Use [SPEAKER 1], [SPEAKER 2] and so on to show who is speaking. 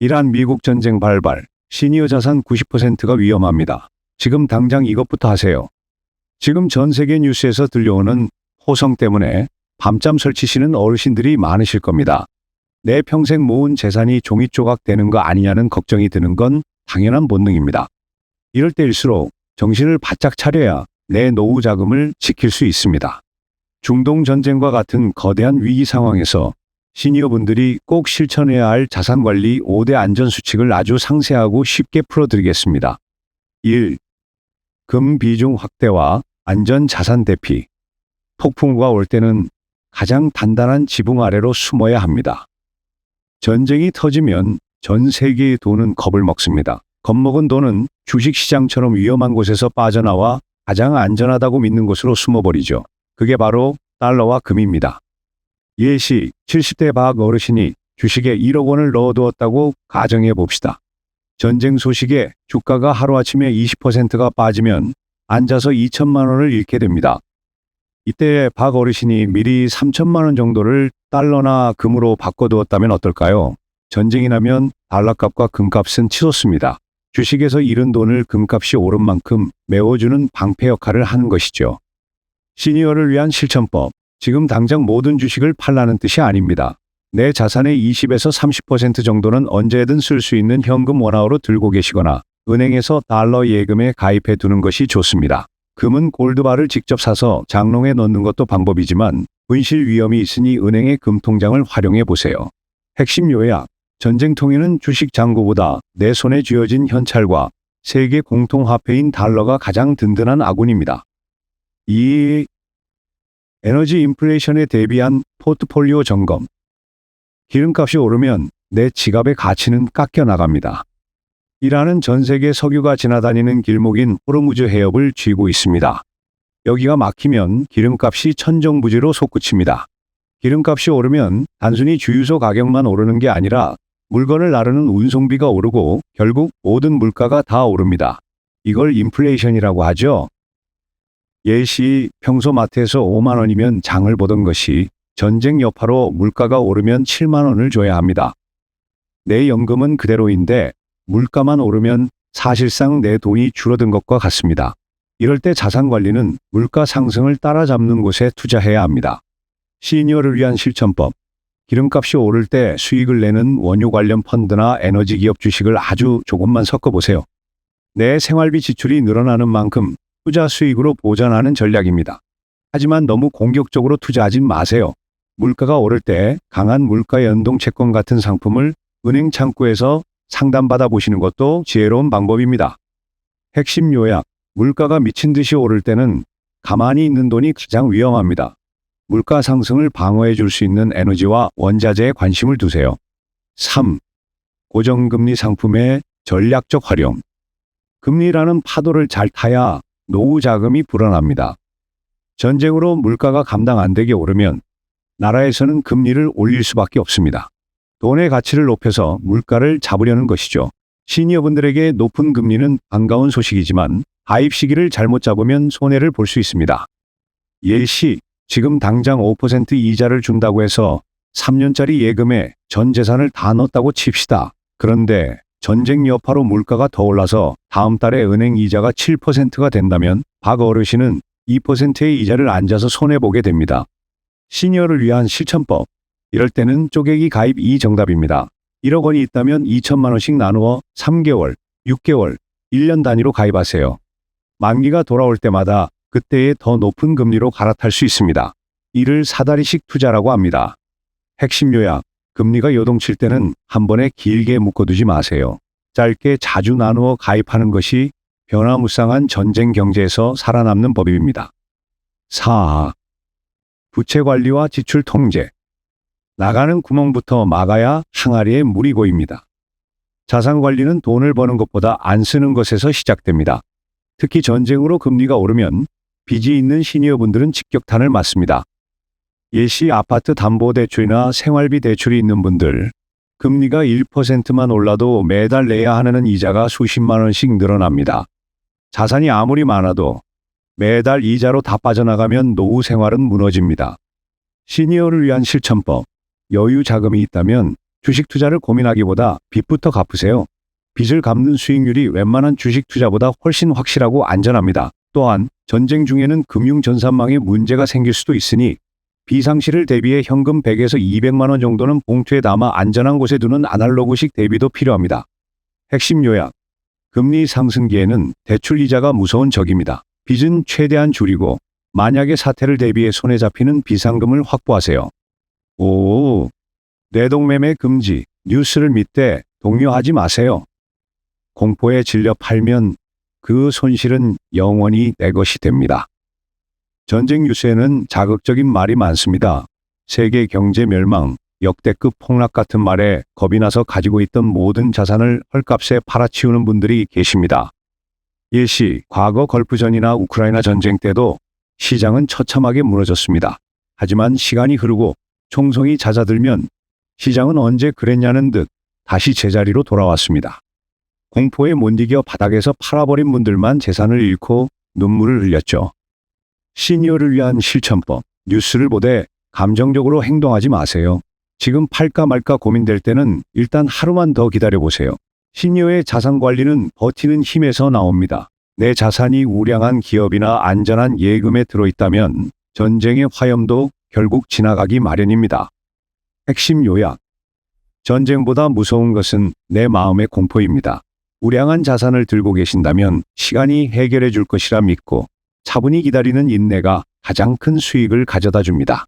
[SPEAKER 1] 이란 미국 전쟁 발발, 시니어 자산 90%가 위험합니다. 지금 당장 이것부터 하세요. 지금 전 세계 뉴스에서 들려오는 호성 때문에 밤잠 설치시는 어르신들이 많으실 겁니다. 내 평생 모은 재산이 종이 조각 되는 거 아니냐는 걱정이 드는 건 당연한 본능입니다. 이럴 때일수록 정신을 바짝 차려야 내 노후 자금을 지킬 수 있습니다. 중동 전쟁과 같은 거대한 위기 상황에서 시니어분들이 꼭 실천해야 할 자산관리 5대 안전수칙을 아주 상세하고 쉽게 풀어드리겠습니다. 1. 금 비중 확대와 안전자산 대피. 폭풍우가 올 때는 가장 단단한 지붕 아래로 숨어야 합니다. 전쟁이 터지면 전 세계의 돈은 겁을 먹습니다. 겁먹은 돈은 주식시장처럼 위험한 곳에서 빠져나와 가장 안전하다고 믿는 곳으로 숨어버리죠. 그게 바로 달러와 금입니다. 예시 70대 박 어르신이 주식에 1억 원을 넣어두었다고 가정해 봅시다. 전쟁 소식에 주가가 하루아침에 20%가 빠지면 앉아서 2천만 원을 잃게 됩니다. 이때 박 어르신이 미리 3천만 원 정도를 달러나 금으로 바꿔두었다면 어떨까요? 전쟁이 나면 달러값과 금값은 치솟습니다. 주식에서 잃은 돈을 금값이 오른 만큼 메워주는 방패 역할을 하는 것이죠. 시니어를 위한 실천법. 지금 당장 모든 주식을 팔라는 뜻이 아닙니다. 내 자산의 20에서 30% 정도는 언제든 쓸 수 있는 현금 원화로 들고 계시거나 은행에서 달러 예금에 가입해 두는 것이 좋습니다. 금은 골드바를 직접 사서 장롱에 넣는 것도 방법이지만 분실 위험이 있으니 은행의 금통장을 활용해 보세요. 핵심 요약. 전쟁통에는 주식 잔고보다 내 손에 쥐어진 현찰과 세계 공통화폐인 달러가 가장 든든한 아군입니다. 2. 에너지 인플레이션에 대비한 포트폴리오 점검. 기름값이 오르면 내 지갑의 가치는 깎여 나갑니다. 이란은 전 세계 석유가 지나다니는 길목인 호르무즈 해협을 쥐고 있습니다. 여기가 막히면 기름값이 천정부지로 솟구칩니다. 기름값이 오르면 단순히 주유소 가격만 오르는 게 아니라 물건을 나르는 운송비가 오르고 결국 모든 물가가 다 오릅니다. 이걸 인플레이션이라고 하죠. 예시 평소 마트에서 5만 원이면 장을 보던 것이 전쟁 여파로 물가가 오르면 7만 원을 줘야 합니다. 내 연금은 그대로인데 물가만 오르면 사실상 내 돈이 줄어든 것과 같습니다. 이럴 때 자산관리는 물가 상승을 따라잡는 곳에 투자해야 합니다. 시니어를 위한 실천법. 기름값이 오를 때 수익을 내는 원유 관련 펀드나 에너지 기업 주식을 아주 조금만 섞어보세요. 내 생활비 지출이 늘어나는 만큼 투자 수익으로 보전하는 전략입니다. 하지만 너무 공격적으로 투자하지 마세요. 물가가 오를 때 강한 물가 연동 채권 같은 상품을 은행 창구에서 상담받아 보시는 것도 지혜로운 방법입니다. 핵심 요약. 물가가 미친 듯이 오를 때는 가만히 있는 돈이 가장 위험합니다. 물가 상승을 방어해 줄 수 있는 에너지와 원자재에 관심을 두세요. 3. 고정금리 상품의 전략적 활용. 금리라는 파도를 잘 타야 노후 자금이 불어납니다. 전쟁으로 물가가 감당 안 되게 오르면 나라에서는 금리를 올릴 수밖에 없습니다. 돈의 가치를 높여서 물가를 잡으려는 것이죠. 시니어분들에게 높은 금리는 반가운 소식이지만 가입 시기를 잘못 잡으면 손해를 볼 수 있습니다. 예시, 지금 당장 5% 이자를 준다고 해서 3년짜리 예금에 전 재산을 다 넣었다고 칩시다. 그런데 전쟁 여파로 물가가 더 올라서 다음 달에 은행 이자가 7%가 된다면 박 어르신은 2%의 이자를 앉아서 손해보게 됩니다. 시니어를 위한 실천법. 이럴 때는 쪼개기 가입이 정답입니다. 1억 원이 있다면 2천만 원씩 나누어 3개월, 6개월, 1년 단위로 가입하세요. 만기가 돌아올 때마다 그때의 더 높은 금리로 갈아탈 수 있습니다. 이를 사다리식 투자라고 합니다. 핵심 요약. 금리가 요동칠 때는 한 번에 길게 묶어두지 마세요. 짧게 자주 나누어 가입하는 것이 변화무쌍한 전쟁 경제에서 살아남는 법입니다. 4. 부채 관리와 지출 통제. 나가는 구멍부터 막아야 항아리에 물이 고입니다. 자산 관리는 돈을 버는 것보다 안 쓰는 것에서 시작됩니다. 특히 전쟁으로 금리가 오르면 빚이 있는 시니어분들은 직격탄을 맞습니다. 예시 아파트 담보대출이나 생활비 대출이 있는 분들, 금리가 1%만 올라도 매달 내야 하는 이자가 수십만 원씩 늘어납니다. 자산이 아무리 많아도 매달 이자로 다 빠져나가면 노후 생활은 무너집니다. 시니어를 위한 실천법. 여유 자금이 있다면 주식 투자를 고민하기보다 빚부터 갚으세요. 빚을 갚는 수익률이 웬만한 주식 투자보다 훨씬 확실하고 안전합니다. 또한 전쟁 중에는 금융 전산망에 문제가 생길 수도 있으니 비상시를 대비해 현금 100에서 200만 원 정도는 봉투에 담아 안전한 곳에 두는 아날로그식 대비도 필요합니다. 핵심 요약. 금리 상승기에는 대출 이자가 무서운 적입니다. 빚은 최대한 줄이고 만약에 사태를 대비해 손에 잡히는 비상금을 확보하세요. 오, 뇌동매매 금지. 뉴스를 믿되 동요하지 마세요. 공포에 질려 팔면 그 손실은 영원히 내 것이 됩니다. 전쟁 뉴스에는 자극적인 말이 많습니다. 세계 경제 멸망, 역대급 폭락 같은 말에 겁이 나서 가지고 있던 모든 자산을 헐값에 팔아치우는 분들이 계십니다. 예시, 과거 걸프전이나 우크라이나 전쟁 때도 시장은 처참하게 무너졌습니다. 하지만 시간이 흐르고 총성이 잦아들면 시장은 언제 그랬냐는 듯 다시 제자리로 돌아왔습니다. 공포에 못 이겨 바닥에서 팔아버린 분들만 재산을 잃고 눈물을 흘렸죠. 시니어를 위한 실천법. 뉴스를 보되 감정적으로 행동하지 마세요. 지금 팔까 말까 고민될 때는 일단 하루만 더 기다려보세요. 시니어의 자산 관리는 버티는 힘에서 나옵니다. 내 자산이 우량한 기업이나 안전한 예금에 들어있다면 전쟁의 화염도 결국 지나가기 마련입니다. 핵심 요약. 전쟁보다 무서운 것은 내 마음의 공포입니다. 우량한 자산을 들고 계신다면 시간이 해결해 줄 것이라 믿고 차분히 기다리는 인내가 가장 큰 수익을 가져다 줍니다.